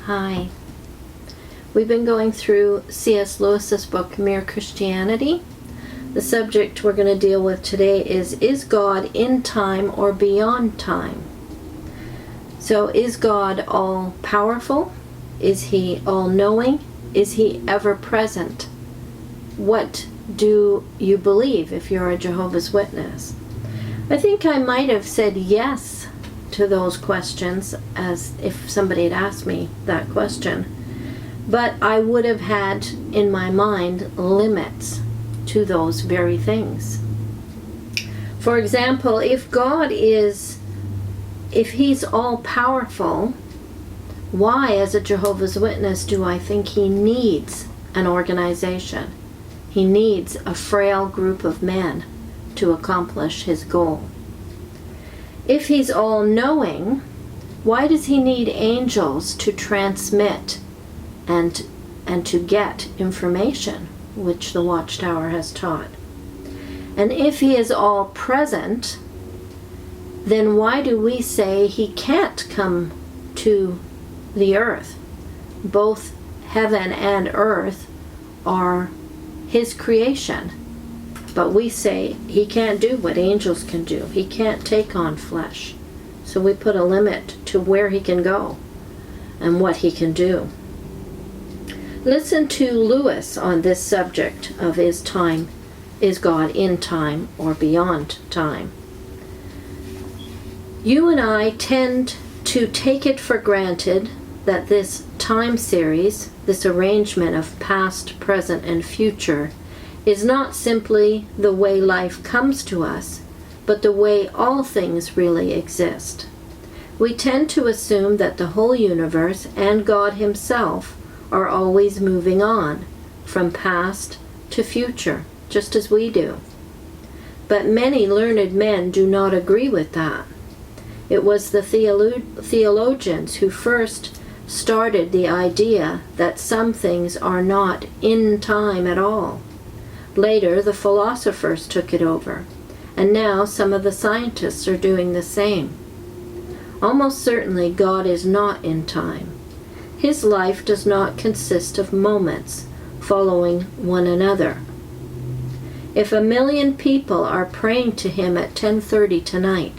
Hi. We've been going through C.S. Lewis's book, Mere Christianity. The subject we're going to deal with today is God in time or beyond time? So is God all-powerful? Is he all-knowing? Is he ever-present? What do you believe if you're a Jehovah's Witness? I think I might have said yes to those questions as if somebody had asked me that question. But I would have had in my mind limits to those very things. For example, if he's all-powerful, why, as a Jehovah's Witness, do I think he needs an organization? He needs a frail group of men to accomplish his goal. If he's all-knowing, why does he need angels to transmit and to get information, which the Watchtower has taught? And if he is all-present, then why do we say he can't come to the earth? Both heaven and earth are his creation. But we say he can't do what angels can do. He can't take on flesh. So we put a limit to where he can go and what he can do. Listen to Lewis on this subject of is God in time or beyond time? You and I tend to take it for granted that this time series, this arrangement of past, present, and future, is not simply the way life comes to us, but the way all things really exist. We tend to assume that the whole universe and God himself are always moving on, from past to future, just as we do. But many learned men do not agree with that. It was the theologians who first started the idea that some things are not in time at all. Later, the philosophers took it over, and now some of the scientists are doing the same. Almost certainly, God is not in time. His life does not consist of moments following one another. If 1 million people are praying to him at 10:30 tonight,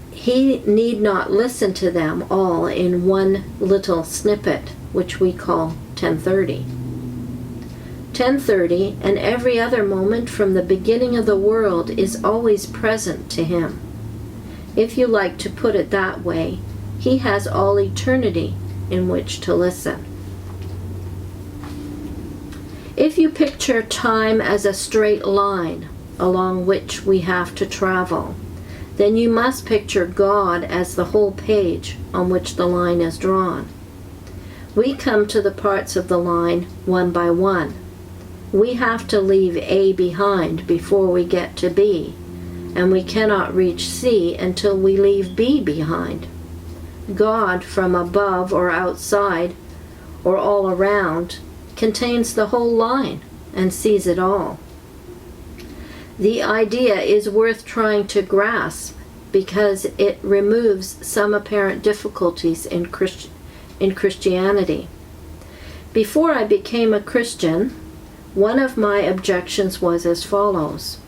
he need not listen to them all in one little snippet, which we call 10:30. 10:30 and every other moment from the beginning of the world is always present to him. If you like to put it that way, he has all eternity in which to listen. If you picture time as a straight line along which we have to travel, then you must picture God as the whole page on which the line is drawn. We come to the parts of the line one by one. We have to leave A behind before we get to B, and we cannot reach C until we leave B behind. God, from above or outside or all around, contains the whole line and sees it all. The idea is worth trying to grasp because it removes some apparent difficulties in Christianity. Before I became a Christian, one of my objections was as follows.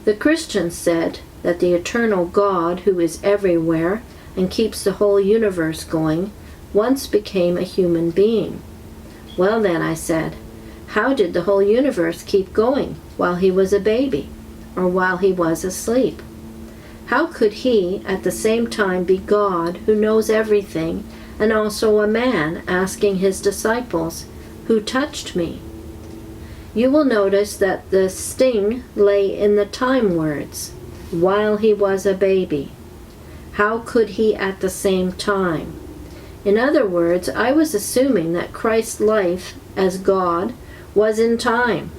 The Christians said that the eternal God, who is everywhere and keeps the whole universe going, once became a human being. Well then, I said, how did the whole universe keep going while he was a baby or while he was asleep? How could he at the same time be God who knows everything and also a man asking his disciples, "Who touched me?" You will notice that the sting lay in the time words, while he was a baby. How could he at the same time? In other words, I was assuming that Christ's life as God was in time,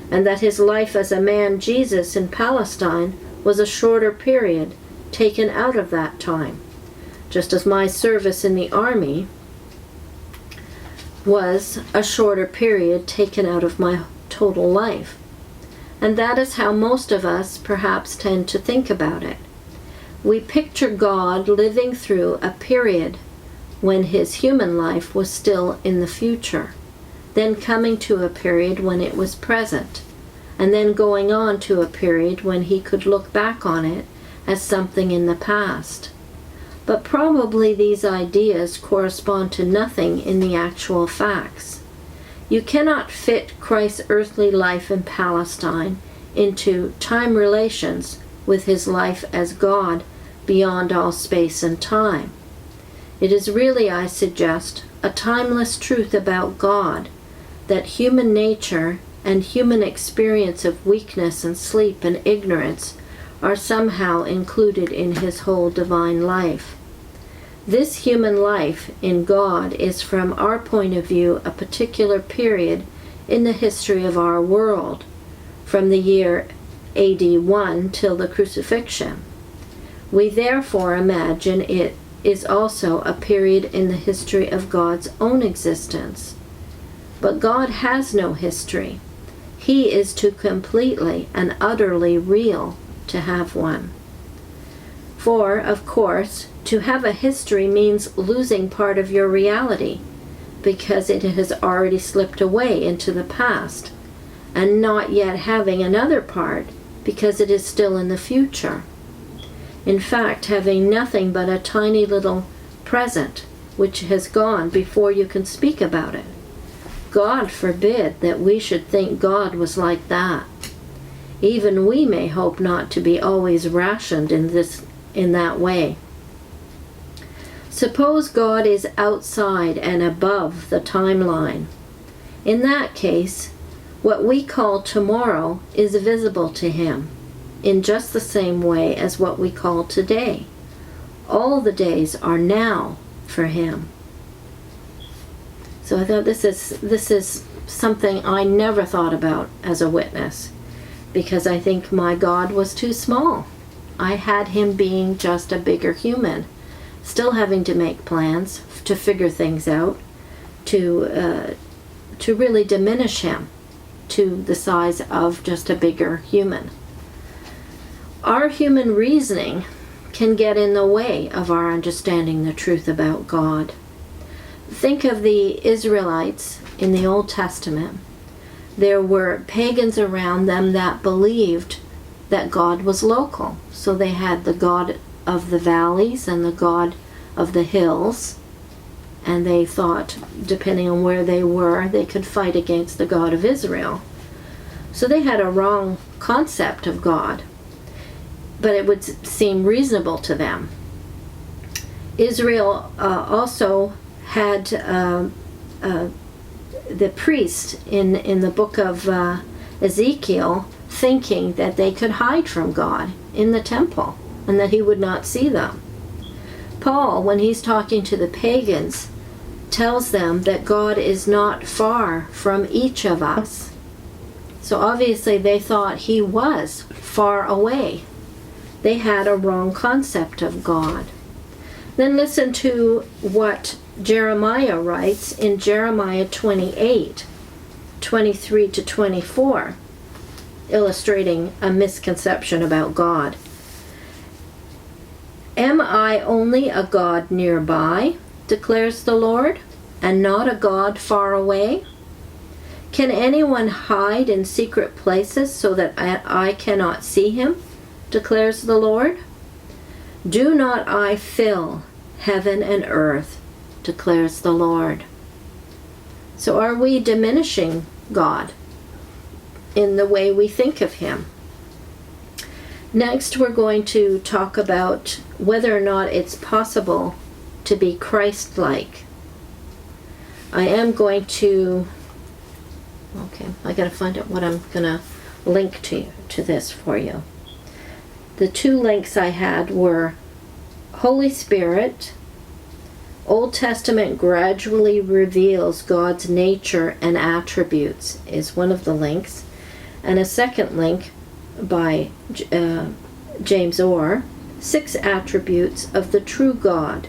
and that his life as a man, Jesus, in Palestine was a shorter period taken out of that time, just as my service in the army was a shorter period taken out of my total life. And that is how most of us perhaps tend to think about it. We picture God living through a period when his human life was still in the future, then coming to a period when it was present, and then going on to a period when he could look back on it as something in the past. But probably these ideas correspond to nothing in the actual facts. You cannot fit Christ's earthly life in Palestine into time relations with his life as God beyond all space and time. It is really, I suggest, a timeless truth about God that human nature and human experience of weakness and sleep and ignorance are somehow included in his whole divine life. This human life in God is, from our point of view, a particular period in the history of our world, from the year AD 1 till the crucifixion. We therefore imagine it is also a period in the history of God's own existence. But God has no history. He is too completely and utterly real to have one. For, of course, to have a history means losing part of your reality, because it has already slipped away into the past, and not yet having another part, because it is still in the future. In fact, having nothing but a tiny little present, which has gone before you can speak about it. God forbid that we should think God was like that. Even we may hope not to be always rationed in that way. Suppose God is outside and above the timeline. In that case, what we call tomorrow is visible to him in just the same way as what we call today. All the days are now for him. So I thought this is something I never thought about as a witness, because I think my God was too small. I had him being just a bigger human, still having to make plans, to figure things out, to really diminish him to the size of just a bigger human. Our human reasoning can get in the way of our understanding the truth about God. Think of the Israelites in the Old Testament. There were pagans around them that believed that God was local. So they had the God of the valleys and the God of the hills, and they thought, depending on where they were, they could fight against the God of Israel. So they had a wrong concept of God, but it would seem reasonable to them. Israel also had the priest in the book of Ezekiel thinking that they could hide from God in the temple and that he would not see them. Paul, when he's talking to the pagans, tells them that God is not far from each of us. So obviously they thought he was far away. They had a wrong concept of God. Then listen to what Jeremiah writes in Jeremiah 28, 23 to 24, illustrating a misconception about God. Am I only a God nearby, declares the Lord, and not a God far away? Can anyone hide in secret places so that I cannot see him, declares the Lord? Do not I fill heaven and earth, declares the Lord. So are we diminishing God in the way we think of him? Next, we're going to talk about whether or not it's possible to be Christ-like. I am going to, I gotta find out what I'm gonna link to this for you. The two links I had were Holy Spirit. Old Testament gradually reveals God's nature and attributes is one of the links. And a second link by James Orr, 6 attributes of the true God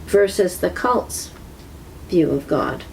versus the cult's view of God.